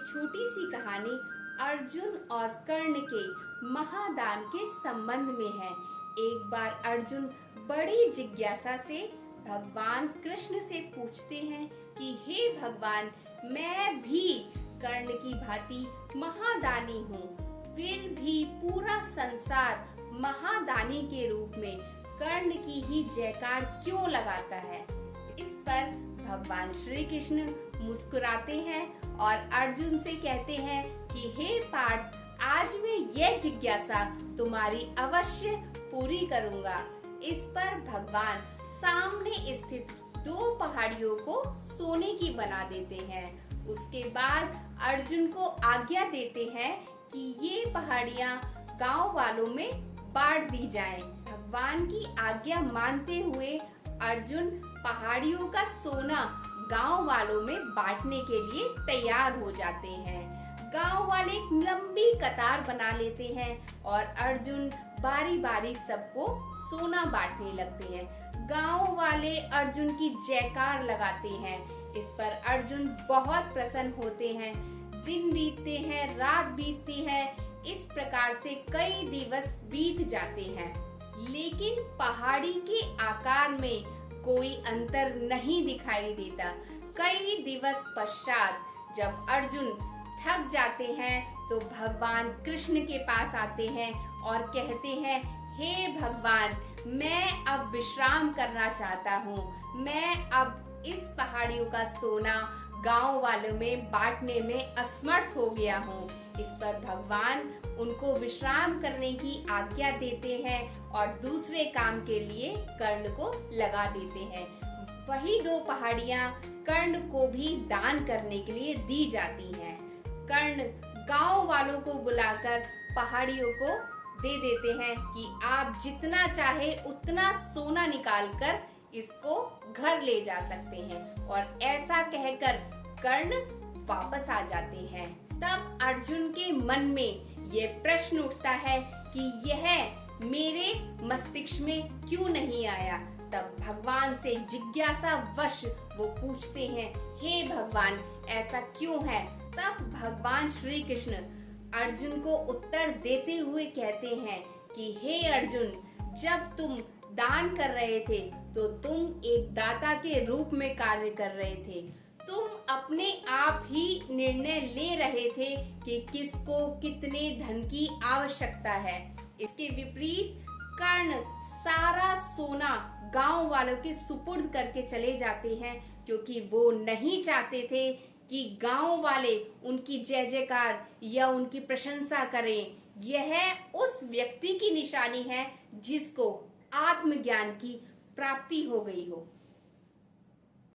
छोटी सी कहानी अर्जुन और कर्ण के महादान के संबंध में है। एक बार अर्जुन बड़ी जिज्ञासा से भगवान कृष्ण से पूछते हैं कि हे भगवान, मैं भी कर्ण की भांति महादानी हूँ, फिर भी पूरा संसार महादानी के रूप में कर्ण की ही जयकार क्यों लगाता है। इस पर भगवान श्री कृष्ण मुस्कुराते हैं और अर्जुन से कहते हैं कि हे पार्थ, आज मैं यह जिज्ञासा तुम्हारी अवश्य पूरी करूंगा। इस पर भगवान सामने स्थित दो पहाड़ियों को सोने की बना देते हैं। उसके बाद अर्जुन को आज्ञा देते हैं कि ये पहाड़ियां गांव वालों में बांट दी जाएं। भगवान की आज्ञा मानते हुए अर्जुन पहाड़ियों का सोना गांव वालों में बांटने के लिए तैयार हो जाते हैं। गांव वाले एक लंबी कतार बना लेते हैं और अर्जुन बारी बारी सबको सोना बांटने लगते हैं। गांव वाले अर्जुन की जयकार लगाते हैं। इस पर अर्जुन बहुत प्रसन्न होते हैं। दिन बीतते हैं, रात बीतती है, इस प्रकार से कई दिवस बीत जाते हैं, लेकिन पहाड़ी के आकार में कोई अंतर नहीं दिखाई देता। कई दिवस पश्चात जब अर्जुन थक जाते हैं तो भगवान कृष्ण के पास आते हैं और कहते हैं, हे भगवान, मैं अब विश्राम करना चाहता हूँ। मैं अब इस पहाड़ियों का सोना गांव वालों में बांटने में असमर्थ हो गया हूँ। इस पर भगवान उनको विश्राम करने की आज्ञा देते हैं और दूसरे काम के लिए कर्ण को लगा देते हैं। वही दो पहाड़ियाँ कर्ण को भी दान करने के लिए दी जाती हैं। कर्ण गांव वालों को बुलाकर पहाड़ियों को दे देते हैं कि आप जितना चाहे उतना सोना निकालकर इसको घर ले जा सकते हैं, और ऐसा कहकर कर्ण वापस आ जाते हैं। तब अर्जुन के मन में ये प्रश्न उठता है कि यह मेरे मस्तिष्क में क्यों नहीं आया। तब भगवान से जिज्ञासा वश वो पूछते हैं, हे भगवान, ऐसा क्यों है। तब भगवान श्री कृष्ण अर्जुन को उत्तर देते हुए कहते हैं कि हे अर्जुन, जब तुम दान कर रहे थे तो तुम एक दाता के रूप में कार्य कर रहे थे। तुम अपने आप ही निर्णय ले रहे थे कि किसको कितने धन की आवश्यकता है। इसके विपरीत कर्ण सारा सोना गांव वालों के सुपुर्द करके चले जाते हैं, क्योंकि वो नहीं चाहते थे कि गांव वाले उनकी जय जयकार या उनकी प्रशंसा करें। यह उस व्यक्ति की निशानी है जिसको आत्मज्ञान की प्राप्ति हो गई हो।